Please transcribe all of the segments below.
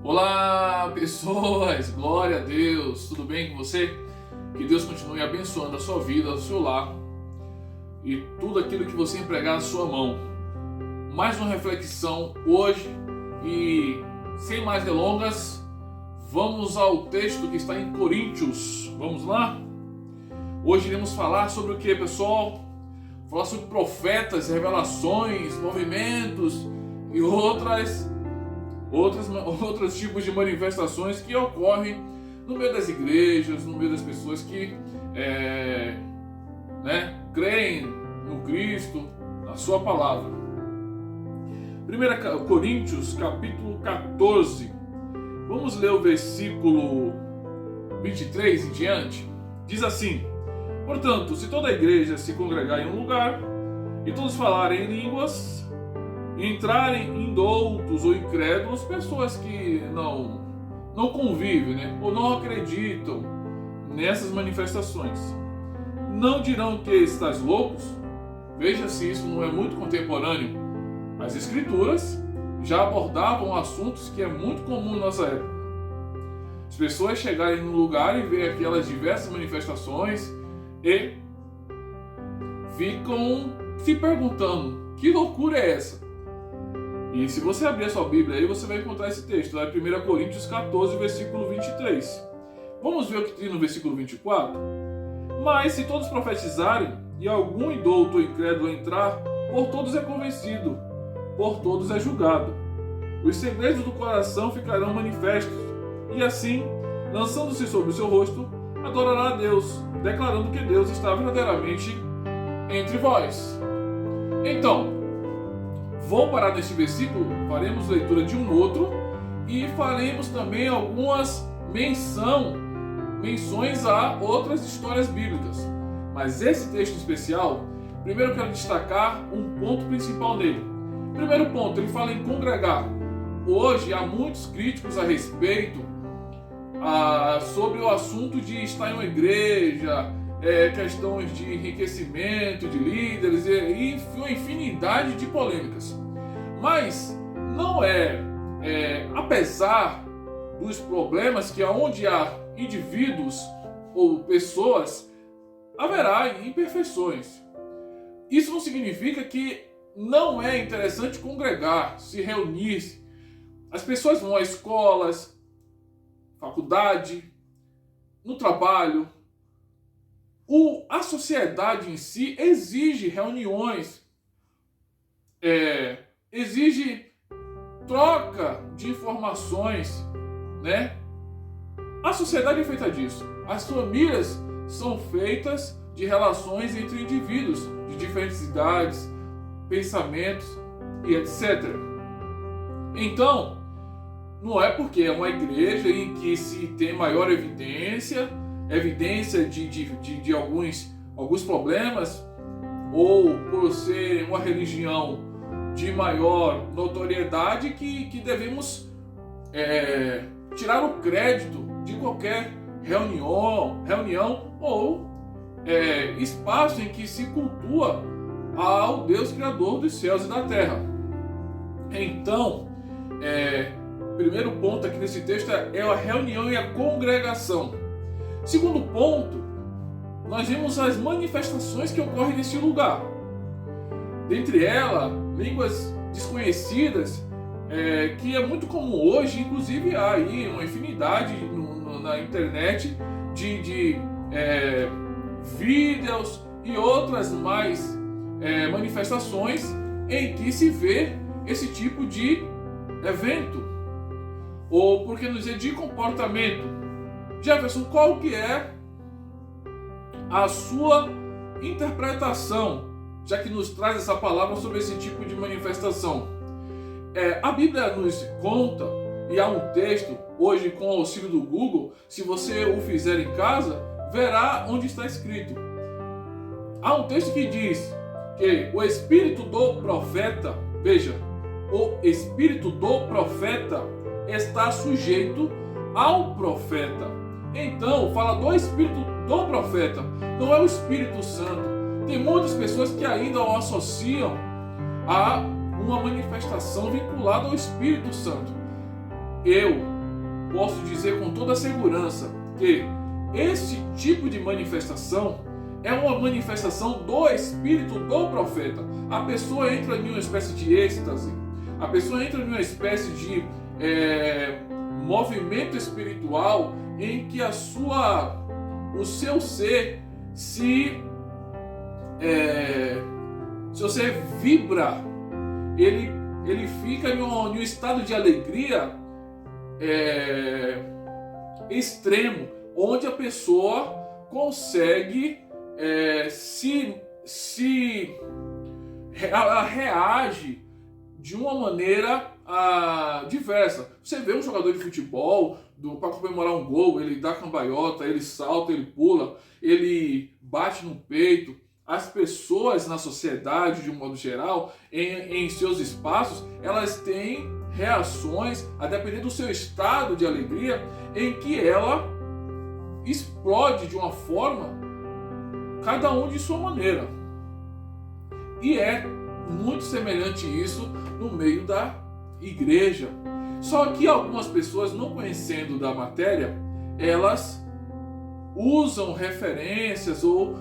Olá, pessoas! Glória a Deus! Tudo bem com você? Que Deus continue abençoando a sua vida, o seu lar e tudo aquilo que você empregar na sua mão. Mais uma reflexão hoje e, sem mais delongas, vamos ao texto que está em Coríntios. Vamos lá? Hoje iremos falar sobre o que, pessoal? Falar sobre profetas, revelações, movimentos e outros tipos de manifestações que ocorrem no meio das igrejas, no meio das pessoas que creem no Cristo, na sua palavra. 1 Coríntios, capítulo 14. Vamos ler o versículo 23 em diante. Diz assim: portanto, se toda a igreja se congregar em um lugar e todos falarem em línguas, entrarem indoutos ou incrédulos, pessoas que não convivem, ou não acreditam nessas manifestações, não dirão que estás loucos? Veja se isso não é muito contemporâneo. As escrituras já abordavam assuntos que é muito comum na nossa época. As pessoas chegarem num lugar e ver aquelas diversas manifestações e ficam se perguntando: que loucura é essa? E se você abrir a sua Bíblia aí, você vai encontrar esse texto, lá em 1 Coríntios 14, versículo 23. Vamos ver o que tem no versículo 24? Mas se todos profetizarem, e algum indouto ou incrédulo entrar, por todos é convencido, por todos é julgado. Os segredos do coração ficarão manifestos, e assim, lançando-se sobre o seu rosto, adorará a Deus, declarando que Deus está verdadeiramente entre vós. Então, vou parar neste versículo, faremos leitura de um outro e faremos também algumas menções a outras histórias bíblicas. Mas esse texto especial, primeiro eu quero destacar um ponto principal nele. Primeiro ponto, ele fala em congregar. Hoje há muitos críticos a respeito sobre o assunto de estar em uma igreja, questões de enriquecimento de líderes e uma infinidade de polêmicas. Mas não apesar dos problemas que onde há indivíduos ou pessoas, haverá imperfeições. Isso não significa que não é interessante congregar, se reunir. As pessoas vão a escolas, faculdade, no trabalho. A sociedade em si exige reuniões, exige troca de informações, A sociedade é feita disso. As famílias são feitas de relações entre indivíduos de diferentes idades, pensamentos e etc. Então, não é porque é uma igreja em que se tem maior evidência de alguns problemas, ou por ser uma religião de maior notoriedade, que devemos tirar o crédito de qualquer reunião ou espaço em que se cultua ao Deus Criador dos céus e da terra. Então, primeiro ponto aqui nesse texto é a reunião e a congregação. Segundo ponto, nós vemos as manifestações que ocorrem nesse lugar. Dentre elas, línguas desconhecidas, que é muito comum hoje. Inclusive há aí uma infinidade na internet de vídeos e outras mais manifestações em que se vê esse tipo de evento, ou por que não dizer de comportamento. Jefferson, qual que é a sua interpretação, já que nos traz essa palavra sobre esse tipo de manifestação? A Bíblia nos conta, e há um texto, hoje com o auxílio do Google, se você o fizer em casa, verá onde está escrito. Há um texto que diz que o espírito do profeta, veja, o espírito do profeta está sujeito ao profeta. Então, fala do espírito do profeta, não é o Espírito Santo. Tem muitas pessoas que ainda o associam a uma manifestação vinculada ao Espírito Santo. Eu posso dizer com toda segurança que esse tipo de manifestação é uma manifestação do espírito do profeta. A pessoa entra em uma espécie de êxtase, a pessoa entra em uma espécie de movimento espiritual em que o seu ser se você vibra, ele fica em um estado de alegria extremo, onde a pessoa consegue ela reage de uma maneira diversa. Você vê um jogador de futebol, para comemorar um gol, ele dá cambalhota, ele salta, ele pula, ele bate no peito. As pessoas na sociedade, de um modo geral, em seus espaços, elas têm reações, a depender do seu estado de alegria, em que ela explode de uma forma, cada um de sua maneira. E é muito semelhante isso no meio da igreja. Só que algumas pessoas, não conhecendo da matéria, elas usam referências ou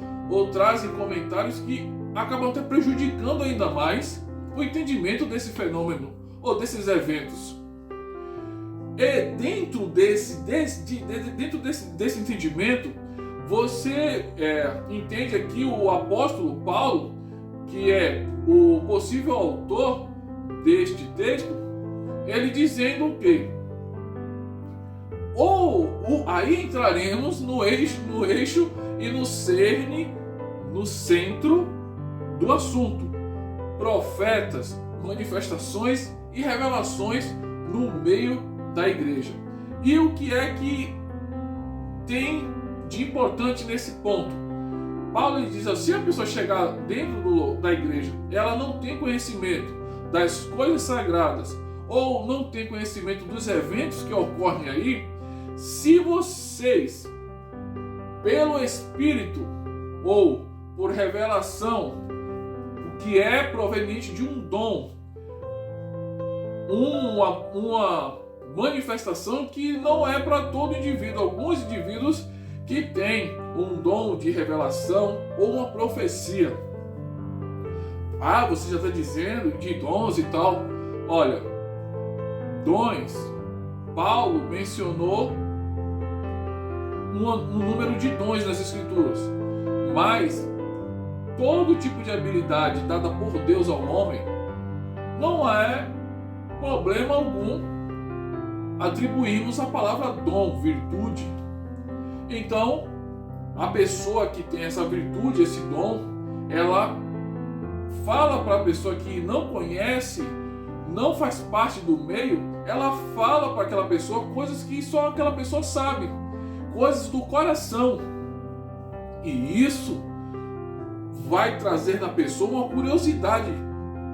trazem comentários que acabam até prejudicando ainda mais o entendimento desse fenômeno ou desses eventos. E dentro desse entendimento, você entende aqui o apóstolo Paulo, que é o possível autor deste texto, ele dizendo o quê? Aí entraremos no eixo e no cerne, no centro do assunto: profetas, manifestações e revelações no meio da igreja. E o que é que tem de importante nesse ponto? Paulo diz assim: se a pessoa chegar dentro da igreja, ela não tem conhecimento das coisas sagradas ou não tem conhecimento dos eventos que ocorrem aí, se vocês, pelo Espírito ou por revelação, que é proveniente de um dom, uma manifestação que não é para todo indivíduo. Alguns indivíduos que têm um dom de revelação ou uma profecia. Você já está dizendo de dons e tal. Olha, dons, Paulo mencionou um número de dons nas Escrituras, mas todo tipo de habilidade dada por Deus ao homem não é problema algum atribuirmos a palavra dom, virtude. Então, a pessoa que tem essa virtude, esse dom, ela fala para a pessoa que não conhece, não faz parte do meio, ela fala para aquela pessoa coisas que só aquela pessoa sabe, coisas do coração. E isso vai trazer na pessoa uma curiosidade,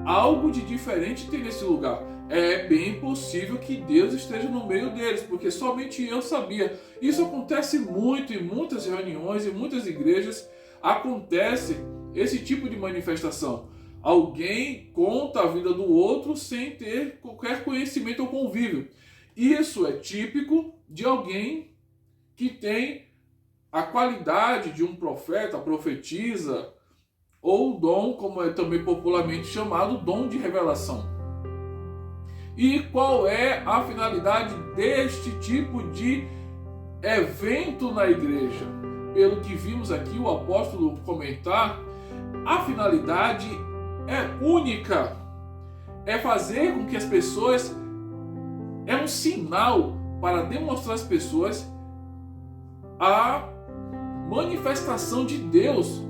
algo de diferente tem nesse lugar. É bem possível que Deus esteja no meio deles, porque somente eu sabia. Isso acontece muito em muitas reuniões, em muitas igrejas, acontece esse tipo de manifestação. Alguém conta a vida do outro sem ter qualquer conhecimento ou convívio. Isso é típico de alguém que tem a qualidade de um profeta, profetisa, ou dom, como é também popularmente chamado, dom de revelação. E qual é a finalidade deste tipo de evento na igreja? Pelo que vimos aqui o apóstolo comentar, a finalidade é única. É fazer com que as pessoas... É um sinal para demonstrar às pessoas a manifestação de Deus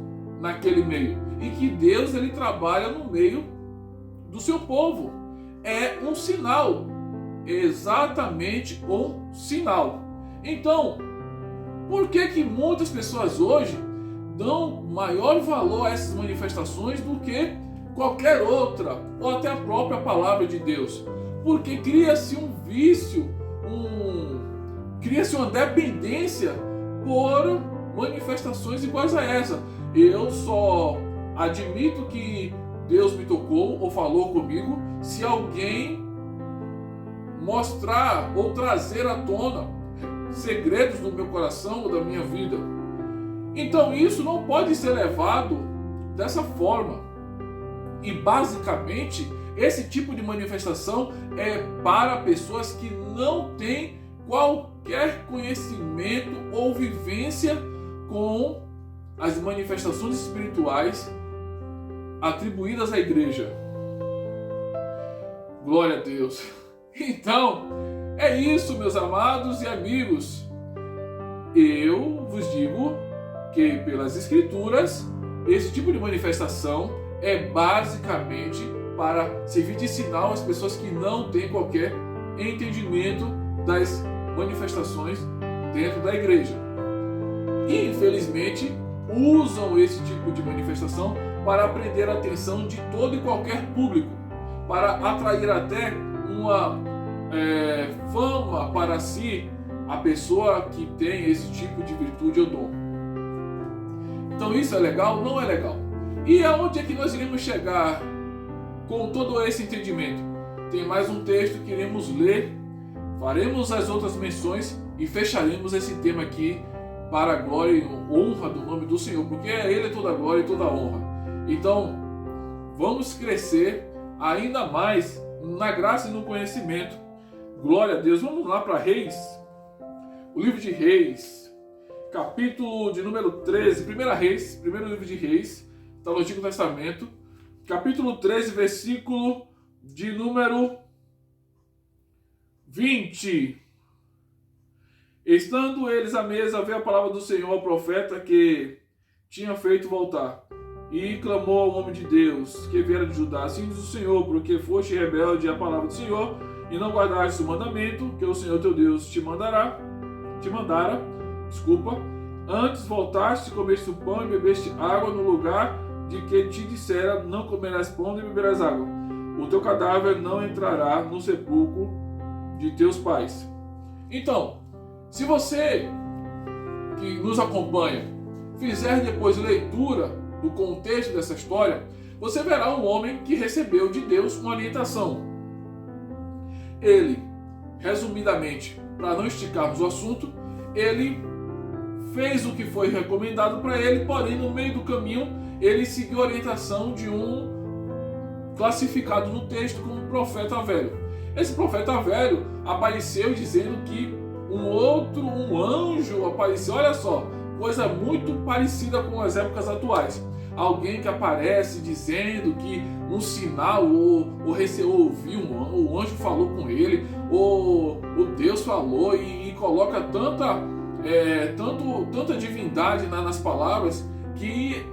naquele meio. E que Deus ele trabalha no meio do seu povo. É um sinal, exatamente um sinal. Então, por que muitas pessoas hoje dão maior valor a essas manifestações do que qualquer outra, ou até a própria palavra de Deus? Porque cria-se um vício, cria-se uma dependência por manifestações iguais a essa. Eu só admito que Deus me tocou ou falou comigo se alguém mostrar ou trazer à tona segredos do meu coração ou da minha vida. Então isso não pode ser levado dessa forma. E basicamente esse tipo de manifestação é para pessoas que não têm qualquer conhecimento ou vivência com as manifestações espirituais atribuídas à igreja. Glória a Deus. Então, é isso, meus amados e amigos. Eu vos digo que pelas Escrituras, esse tipo de manifestação é basicamente para servir de sinal às pessoas que não têm qualquer entendimento das manifestações dentro da igreja. E, infelizmente, usam esse tipo de manifestação para prender a atenção de todo e qualquer público, para atrair até uma fama para si a pessoa que tem esse tipo de virtude ou dom. Então isso é legal? Não é legal. E aonde é que nós iremos chegar com todo esse entendimento? Tem mais um texto que iremos ler, faremos as outras menções e fecharemos esse tema aqui para a glória e honra do nome do Senhor, porque a Ele é toda a glória e toda a honra. Então, vamos crescer ainda mais na graça e no conhecimento. Glória a Deus. Vamos lá para Reis, o livro de Reis, capítulo de número 13, primeiro livro de Reis, está no Antigo Testamento, capítulo 13, versículo de número 20. Estando eles à mesa, veio a palavra do Senhor ao profeta que tinha feito voltar. E clamou ao homem de Deus, que viera de Judá: assim diz o Senhor, porque foste rebelde à palavra do Senhor, e não guardaste o mandamento, que o Senhor teu Deus te mandara, antes voltaste, comeste o pão e bebeste água no lugar de que te dissera: não comerás pão nem beberás água. O teu cadáver não entrará no sepulcro de teus pais. Então, se você que nos acompanha fizer depois leitura do contexto dessa história, você verá um homem que recebeu de Deus uma orientação. Ele, resumidamente, para não esticarmos o assunto, ele fez o que foi recomendado para ele, porém no meio do caminho ele seguiu a orientação de um classificado no texto como profeta velho. Esse profeta velho apareceu dizendo que um anjo apareceu. Olha só, coisa muito parecida com as épocas atuais. Alguém que aparece dizendo que um sinal, ou ouviu o anjo falou com ele, ou o Deus falou, e coloca tanta divindade nas palavras, que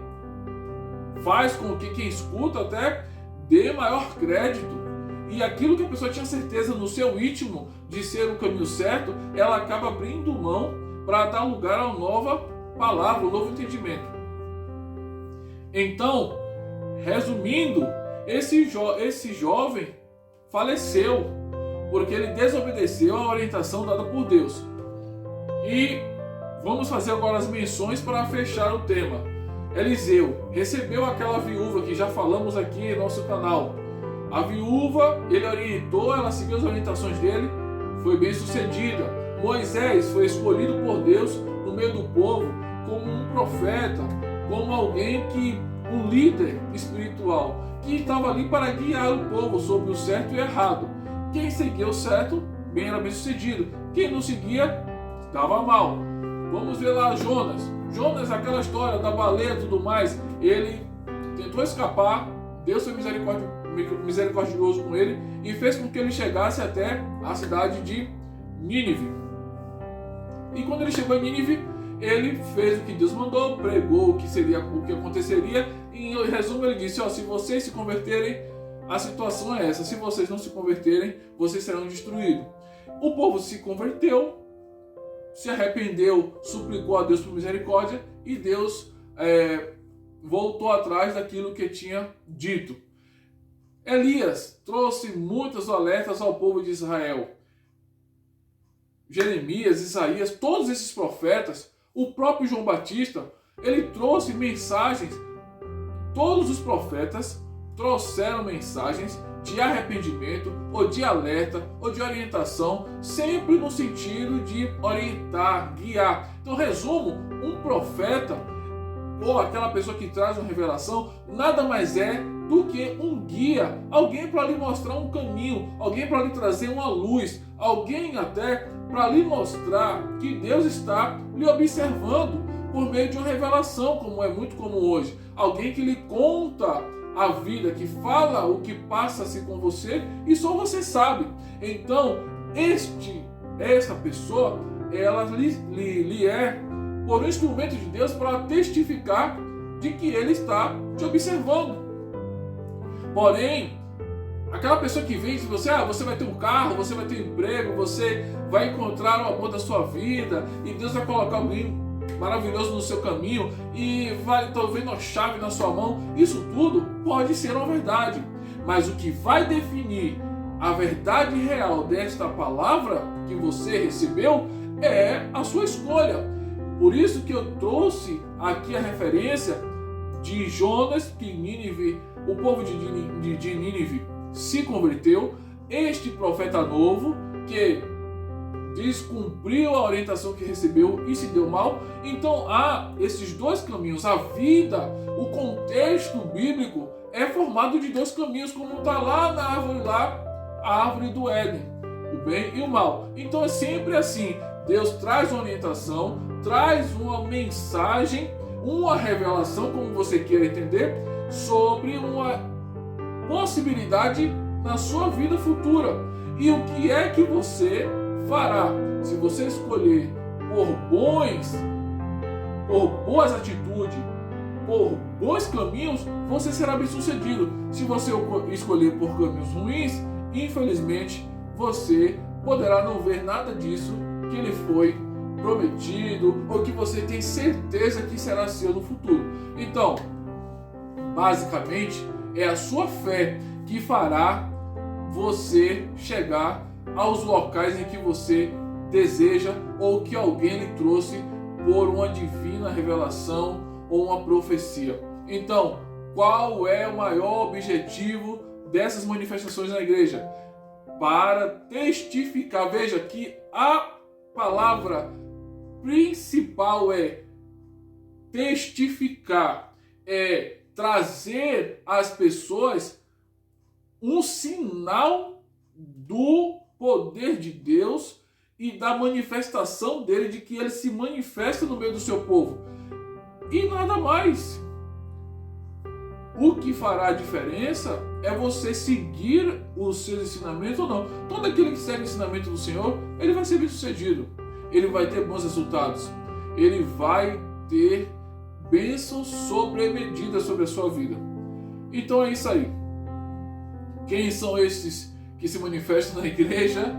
faz com que quem escuta até dê maior crédito. E aquilo que a pessoa tinha certeza no seu íntimo de ser o caminho certo, ela acaba abrindo mão para dar lugar a uma nova palavra, um novo entendimento. Então, resumindo, esse jovem faleceu porque ele desobedeceu a orientação dada por Deus. E vamos fazer agora as menções para fechar o tema. Eliseu recebeu aquela viúva que já falamos aqui no nosso canal. A viúva, ele orientou, ela seguiu as orientações dele, foi bem sucedida. Moisés foi escolhido por Deus no meio do povo como um profeta, como alguém um líder espiritual, que estava ali para guiar o povo sobre o certo e o errado. Quem seguia o certo, era bem sucedido. Quem não seguia, estava mal. Vamos ver lá Jonas, aquela história da baleia e tudo mais, ele tentou escapar, Deus foi misericordioso com ele e fez com que ele chegasse até a cidade de Nínive. E quando ele chegou em Nínive, ele fez o que Deus mandou, pregou o que aconteceria, e em resumo ele disse: se vocês se converterem, a situação é essa, se vocês não se converterem, vocês serão destruídos. O povo se converteu, se arrependeu, suplicou a Deus por misericórdia, e Deus voltou atrás daquilo que tinha dito. Elias trouxe muitos alertas ao povo de Israel. Jeremias, Isaías, todos esses profetas, o próprio João Batista, ele trouxe mensagens. Todos os profetas trouxeram mensagens de arrependimento, ou de alerta, ou de orientação, sempre no sentido de orientar, guiar. Então, resumo, um profeta, ou aquela pessoa que traz uma revelação, nada mais é do que um guia, alguém para lhe mostrar um caminho, alguém para lhe trazer uma luz, alguém até para lhe mostrar que Deus está lhe observando por meio de uma revelação, como é muito comum hoje. Alguém que lhe conta a vida, que fala o que passa-se com você e só você sabe. Então, essa pessoa, ela lhe é por um instrumento de Deus para testificar de que Ele está te observando. Porém, aquela pessoa que vem e diz você, você vai ter um carro, você vai ter um emprego, você vai encontrar o amor da sua vida e Deus vai colocar alguém maravilhoso no seu caminho e vai estar vendo a chave na sua mão. Isso tudo pode ser uma verdade, mas o que vai definir a verdade real desta palavra que você recebeu é a sua escolha. Por isso que eu trouxe aqui a referência de Jonas, que Nínive, o povo de Nínive se converteu, este profeta novo que descumpriu a orientação que recebeu e se deu mal. Então há esses dois caminhos. A vida, o contexto bíblico é formado de dois caminhos, como está lá na árvore, a árvore do Éden, o bem e o mal. Então é sempre assim, Deus traz uma orientação, traz uma mensagem, uma revelação, como você queira entender, sobre uma possibilidade na sua vida futura. E o que é que você fará? Se você escolher por boas atitudes, por bons caminhos, você será bem sucedido. Se você escolher por caminhos ruins, infelizmente você poderá não ver nada disso que lhe foi prometido ou que você tem certeza que será seu no futuro. Então, basicamente, é a sua fé que fará você chegar aos locais em que você deseja ou que alguém lhe trouxe por uma divina revelação ou uma profecia. Então, qual é o maior objetivo dessas manifestações na igreja? Para testificar. Veja que a palavra principal é testificar, é trazer às pessoas um sinal do poder de Deus e da manifestação dele, de que ele se manifesta no meio do seu povo. E nada mais. O que fará a diferença é você seguir os seus ensinamentos ou não. Todo aquele que segue o ensinamento do Senhor, ele vai ser bem sucedido. Ele vai ter bons resultados. Ele vai ter bênçãos sobremedidas sobre a sua vida. Então é isso aí. Quem são esses que se manifestam na igreja?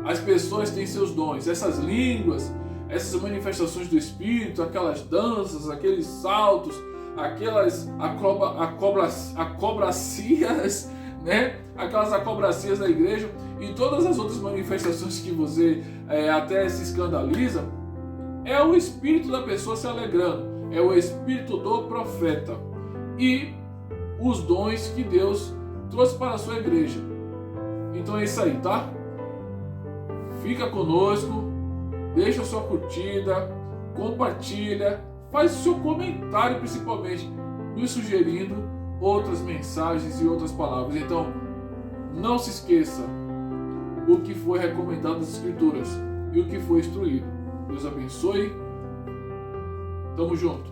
As pessoas têm seus dons, essas línguas, essas manifestações do Espírito, aquelas danças, aqueles saltos, aquelas acobracias, né? Aquelas acobracias da igreja e todas as outras manifestações que você até se escandaliza. É o espírito da pessoa se alegrando, é o espírito do profeta e os dons que Deus trouxe para a sua igreja. Então é isso aí, tá? Fica conosco, deixa a sua curtida, compartilha, faz o seu comentário principalmente, nos sugerindo outras mensagens e outras palavras. Então, não se esqueça o que foi recomendado nas Escrituras e o que foi instruído. Deus abençoe. Tamo junto.